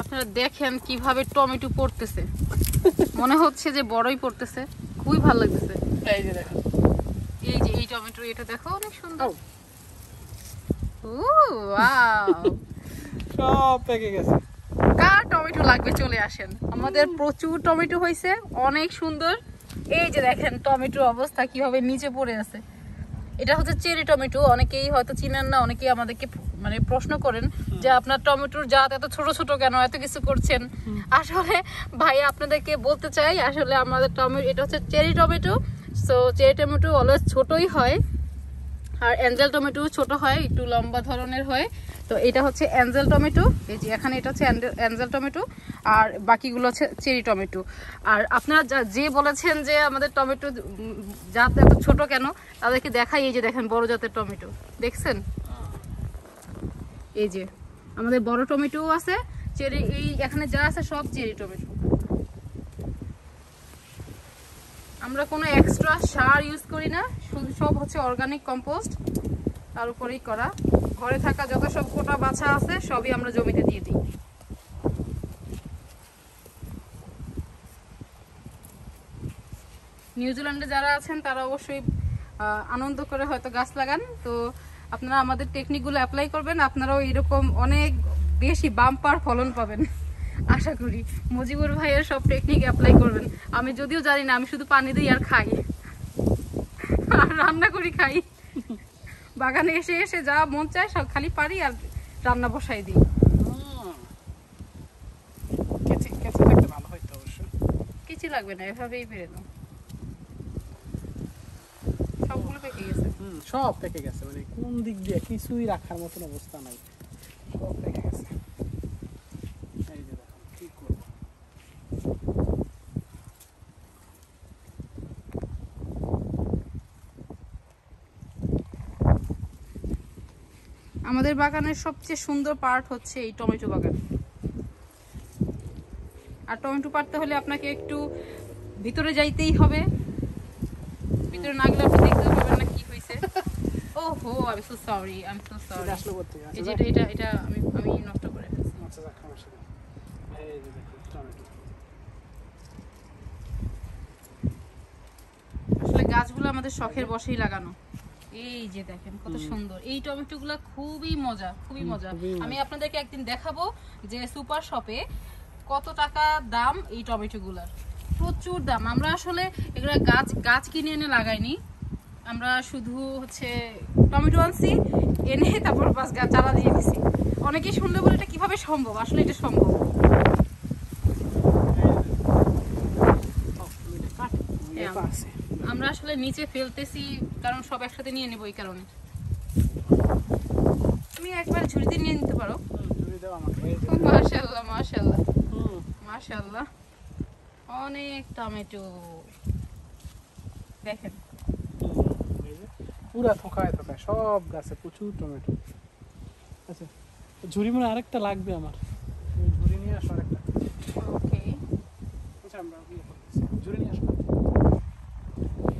আপনারা দেখেন কিভাবে টমেটো পড়তেছে, মনে হচ্ছে যে বড়ই পড়তেছে, খুবই ভালো লাগতেছে। এই যে দেখেন, এই যে এই টমেটো, এটা দেখো অনেক সুন্দর। ও ওয়াও, সব পেকে গেছে। কার টমেটো লাগবে চলে আসেন, আমাদের প্রচুর টমেটো হয়েছে, অনেক সুন্দর। এই যে দেখেন টমেটোর অবস্থা কিভাবে নিচে পড়ে আছে। এটা হচ্ছে চেরি টমেটো, অনেকেই হয়তো চিনেন না, অনেকেই আমাদেরকে মানে প্রশ্ন করেন যে আপনার টমেটোর জাত এত ছোট ছোট কেন, এত কিছু করছেন। আসলে ভাই আপনাদেরকে বলতে চাই, আসলে আমাদের টমেটো এটা হচ্ছে cherry tomato. So cherry tomato always ছোটই হয়, আর অ্যাঞ্জেল টমেটো ছোট হয়, একটু লম্বা ধরনের হয়। তো এটা হচ্ছে অ্যাঞ্জেল টমেটো, এই যে এখানে এটা হচ্ছে অ্যাঞ্জেল টমেটো, আর বাকিগুলো হচ্ছে চেরি টমেটো। আর আপনারা যে বলেছেন যে আমাদের টমেটো জাত এত ছোট কেন, তাদেরকে দেখাই। এই যে দেখেন বড় জাতের টমেটো, দেখছেন? এই যে আমাদের বড় টমেটো আছে, চেরি, এই এখানে যা আছে সব চেরি টমেটো। আমরা কোনো এক্সট্রা সার ইউজ করি না, শুধু সব হচ্ছে অর্গানিক কম্পোস্ট, তার উপরেই করা। ঘরে থাকা যত সব কোটা বাছা আছে সবই আমরা জমিতে দিয়ে দিই। নিউজিল্যান্ডে যারা আছেন তারা অবশ্যই আনন্দ করে হয়তো গাছ লাগান। তো আপনারা আমাদের টেকনিকগুলো অ্যাপ্লাই করবেন, আপনারাও এরকম অনেক বেশি বাম্পার ফলন পাবেন আশা করি। মুজিবুর ভাইয়ের সব টেকনিক অ্যাপ্লাই করবেন। আমি যদিও জানি না, আমি শুধু পানি দিই আর খাই, আর রান্না করি খাই। বাগানে এসে এসে যা মন চায় সব খালি পারি আর রান্না বসাই দিই। কিছু লাগবে না, এভাবেই পেরে দাও। সবগুলো পেকে গেছে। সব পেকে গেছে, মানে কোন দিক দিয়ে কিছুই রাখার মতন অবস্থা নাই, সব পেকে গেছে। এই যে দেখো কি করব। আমাদের বাগানের সবচেয়ে সুন্দর পার্ট হচ্ছে এই টমেটো বাগান। আর টমেটো পাড়তে হলে আপনাকে একটু ভিতরে যাইতেই হবে, ভিতরে না গেলে আপনি দেখতে পাবেন না কি হয়েছে। ওহো, I am so sorry, I am so sorry. আসলে করতে এই যে এটা আমি নষ্ট করে ফেলছি। আচ্ছা যাক, সমস্যা নেই। এই যে দেখো টমেটো। আসলে গাছগুলো আমাদের শখের বশেই লাগানো। এই যে দেখেন কত সুন্দর এই টমেটোগুলো, খুবই মজা, খুবই মজা। আমি আপনাদেরকে একদিন দেখাবো যে সুপার শপে কত টাকা দাম এই টমেটোগুলার, প্রচুর দাম। আমরা আসলে এগুলো গাছ কিনে এনে লাগাইনি, আমরা শুধু হচ্ছে টমেটো আনছি, এনে তারপর বাস গাছ চারা দিয়ে দিছি। অনেকেই শুনলে বলে এটা কিভাবে সম্ভব, আসলে এটা সম্ভব। আমরা আসলে নিচে ফেলতেছি কারণ সব একসাথে নিয়ে নেবো, এই কারণে। তুমি একবার ঝুড়িতে নিয়ে নিতে পারো। মাশাআল্লাহ মাশাআল্লাহ মাশাআল্লাহ, অনেক টমেটো দেখেন, পুরা থোকায় থোকায় সব গাছে প্রচুর টমেটো। আচ্ছা, ঝুড়ি মনে আরেকটা লাগবে আমার, ঝুড়ি নিয়ে আসো আরেকটা। ওকে, আচ্ছা আমরা ঝুড়ি নিয়ে আসো।